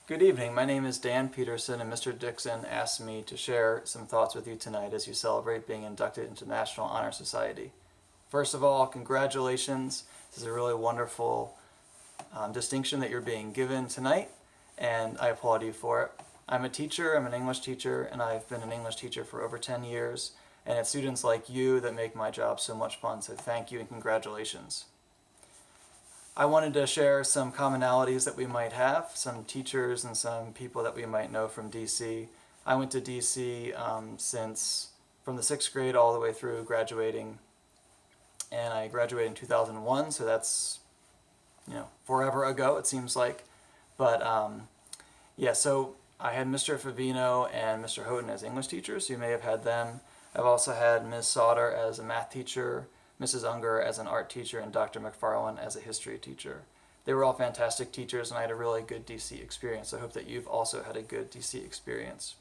Good evening. My name is Dan Peterson, and Mr. Dixon asked me to share some thoughts with you tonight as you celebrate being inducted into the National Honor Society. First of all, congratulations. This is a really wonderful distinction that you're being given tonight, and I applaud you for it. I'm a teacher, I'm an English teacher, and I've been an English teacher for over 10 years, and it's students like you that make my job so much fun, so thank you and congratulations. I wanted to share some commonalities that we might have, some teachers and some people that we might know from DC. I went to DC from the 6th grade all the way through graduating, and I graduated in 2001, so that's forever ago it seems like. But yeah, so I had Mr. Favino and Mr. Houghton as English teachers. You may have had them. I've also had Ms. Sauter as a math teacher, Mrs. Unger as an art teacher, and Dr. McFarland as a history teacher. They were all fantastic teachers, and I had a really good DC experience. I hope that you've also had a good DC experience.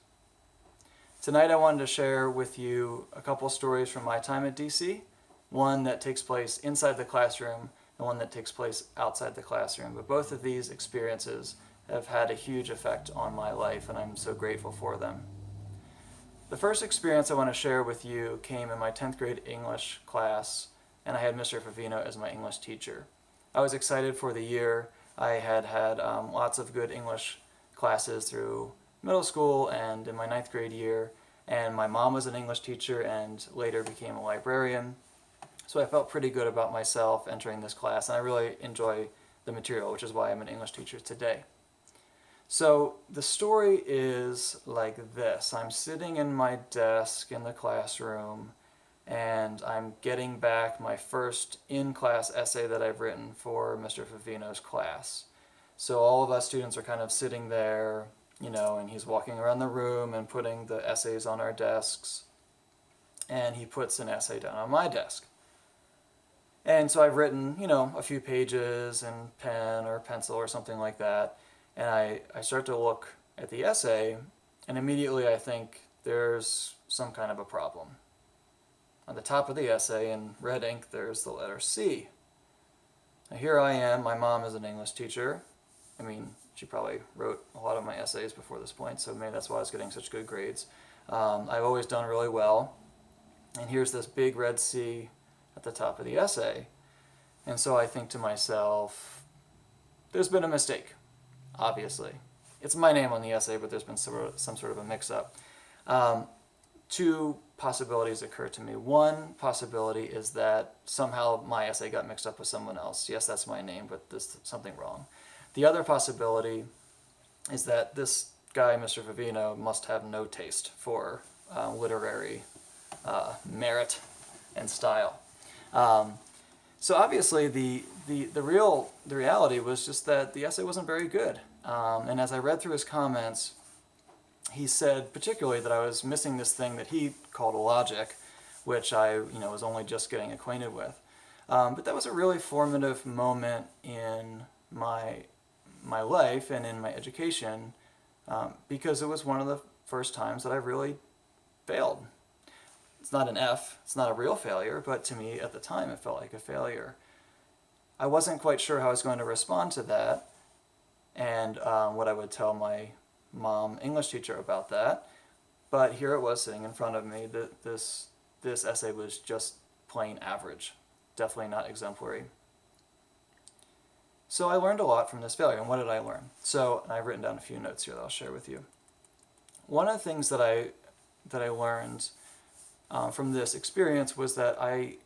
Tonight I wanted to share with you a couple stories from my time at DC, one that takes place inside the classroom and one that takes place outside the classroom. But both of these experiences have had a huge effect on my life, and I'm so grateful for them. The first experience I want to share with you came in my 10th grade English class, and I had Mr. Favino as my English teacher. I was excited for the year. I had had lots of good English classes through middle school and in my 9th grade year, and my mom was an English teacher and later became a librarian. So I felt pretty good about myself entering this class, and I really enjoy the material, which is why I'm an English teacher today. So the story is like this. I'm sitting in my desk in the classroom, and I'm getting back my first in-class essay that I've written for Mr. Favino's class. So all of us students are kind of sitting there, and he's walking around the room and putting the essays on our desks, and he puts an essay down on my desk. And so I've written, a few pages in pen or pencil or something like that, and I start to look at the essay, and immediately I think there's some kind of a problem. On the top of the essay in red ink there's the letter C. Now here I am, my mom is an English teacher. I mean, she probably wrote a lot of my essays before this point, so maybe that's why I was getting such good grades. I've always done really well, and here's this big red C at the top of the essay. And so I think to myself, there's been a mistake, obviously. It's my name on the essay, but there's been some sort of a mix-up. Two possibilities occur to me. One possibility is that somehow my essay got mixed up with someone else. Yes, that's my name, but there's something wrong. The other possibility is that this guy, Mr. Favino, must have no taste for literary merit and style. So obviously the reality was just that the essay wasn't very good. And as I read through his comments, he said particularly that I was missing this thing that he called a logic, which I was only just getting acquainted with. But that was a really formative moment in my life and in my education, because it was one of the first times that I really failed. It's not an F, it's not a real failure, but to me at the time it felt like a failure. I wasn't quite sure how I was going to respond to that, and what I would tell my mom English teacher about that, but here it was sitting in front of me. This essay was just plain average, definitely not exemplary. So I learned a lot from this failure, and what did I learn? So I've written down a few notes here that I'll share with you. One of the things that I learned from this experience was that I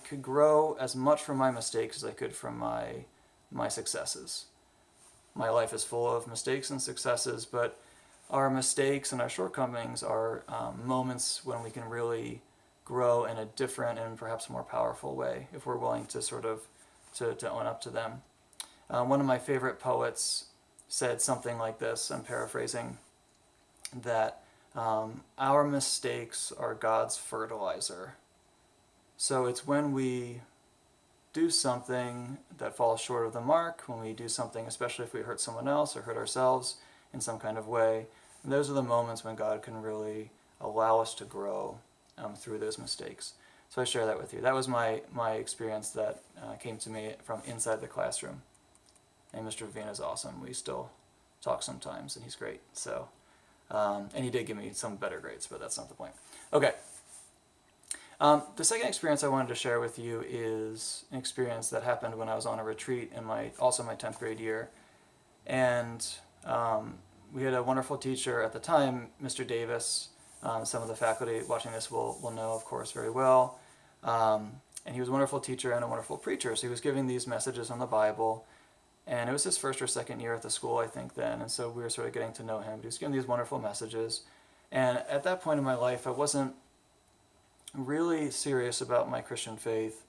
could grow as much from my mistakes as I could from my successes. My life is full of mistakes and successes, but our mistakes and our shortcomings are moments when we can really grow in a different and perhaps more powerful way if we're willing to to own up to them. One of my favorite poets said something like this, I'm paraphrasing, that our mistakes are God's fertilizer. So it's when we do something that falls short of the mark, when we do something, especially if we hurt someone else or hurt ourselves in some kind of way, and those are the moments when God can really allow us to grow through those mistakes. So I share that with you. That was my experience that came to me from inside the classroom. And Mr. Favino is awesome. We still talk sometimes, and he's great. So, and he did give me some better grades, but that's not the point. Okay. The second experience I wanted to share with you is an experience that happened when I was on a retreat in my 10th grade year. And we had a wonderful teacher at the time, Mr. Davis. Some of the faculty watching this will know, of course, very well. And he was a wonderful teacher and a wonderful preacher. So he was giving these messages on the Bible. And it was his first or second year at the school, I think, then. And so we were sort of getting to know him. But he was giving these wonderful messages. And at that point in my life, I wasn't really serious about my Christian faith.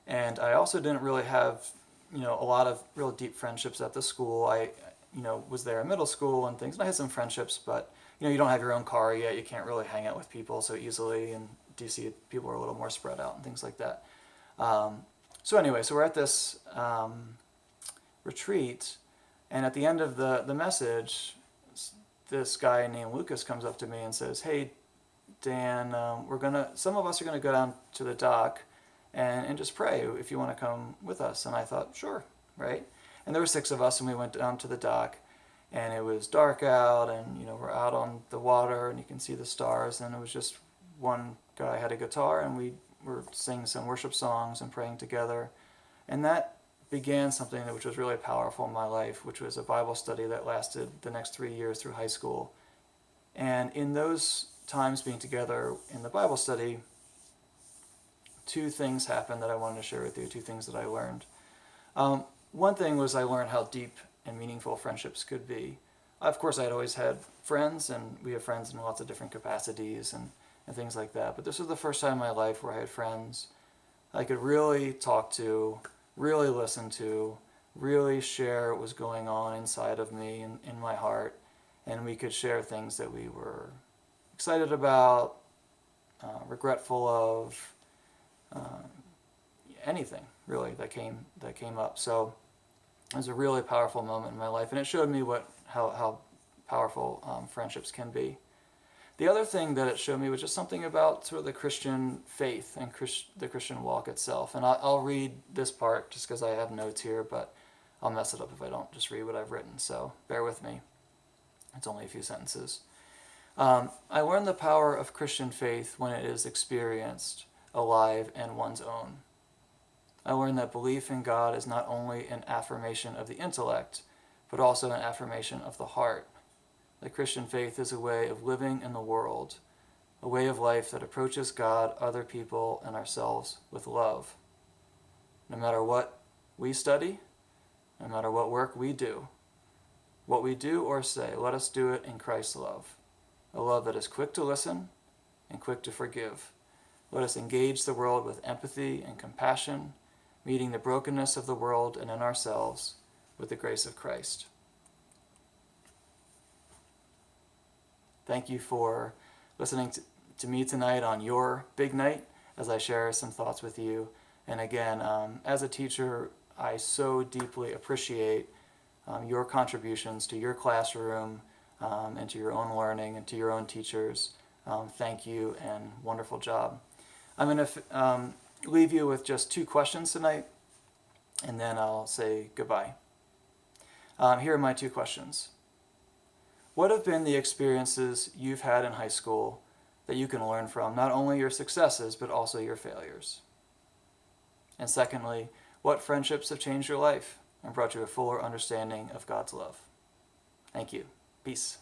And I also didn't really have, a lot of real deep friendships at the school. I, was there in middle school and things. And I had some friendships, but, you don't have your own car yet. You can't really hang out with people so easily. And DC, people are a little more spread out and things like that. So anyway, so we're at this retreat, and at the end of the message, this guy named Lucas comes up to me and says, "Hey, Dan, some of us are gonna go down to the dock and just pray if you want to come with us." And I thought, sure, right? And there were 6 of us, and we went down to the dock, and it was dark out, and we're out on the water, and you can see the stars, and it was just one guy had a guitar, and we were singing some worship songs and praying together. And that began something which was really powerful in my life, which was a Bible study that lasted the next 3 years through high school. And in those times being together in the Bible study, 2 things happened that I wanted to share with you, 2 things that I learned. One thing was I learned how deep and meaningful friendships could be. Of course, I had always had friends, and we have friends in lots of different capacities and things like that. But this was the first time in my life where I had friends I could really talk to, really listen to, really share what was going on inside of me and in my heart. And we could share things that we were excited about, regretful of, anything really that came up. So it was a really powerful moment in my life, and it showed me how powerful friendships can be. The other thing that it showed me was just something about sort of the Christian faith and the Christian walk itself. And I'll read this part just because I have notes here, but I'll mess it up if I don't just read what I've written, so bear with me. It's only a few sentences. I learned the power of Christian faith when it is experienced, alive, and one's own. I learned that belief in God is not only an affirmation of the intellect, but also an affirmation of the heart. The Christian faith is a way of living in the world, a way of life that approaches God, other people, and ourselves with love. No matter what we study, no matter what work we do, what we do or say, let us do it in Christ's love, a love that is quick to listen and quick to forgive. Let us engage the world with empathy and compassion, meeting the brokenness of the world and in ourselves with the grace of Christ. Thank you for listening to me tonight on your big night as I share some thoughts with you. And again, as a teacher, I so deeply appreciate your contributions to your classroom and to your own learning and to your own teachers. Thank you and wonderful job. I'm going to leave you with just 2 questions tonight, and then I'll say goodbye. Here are my 2 questions. What have been the experiences you've had in high school that you can learn from, not only your successes, but also your failures? And secondly, what friendships have changed your life and brought you a fuller understanding of God's love? Thank you. Peace.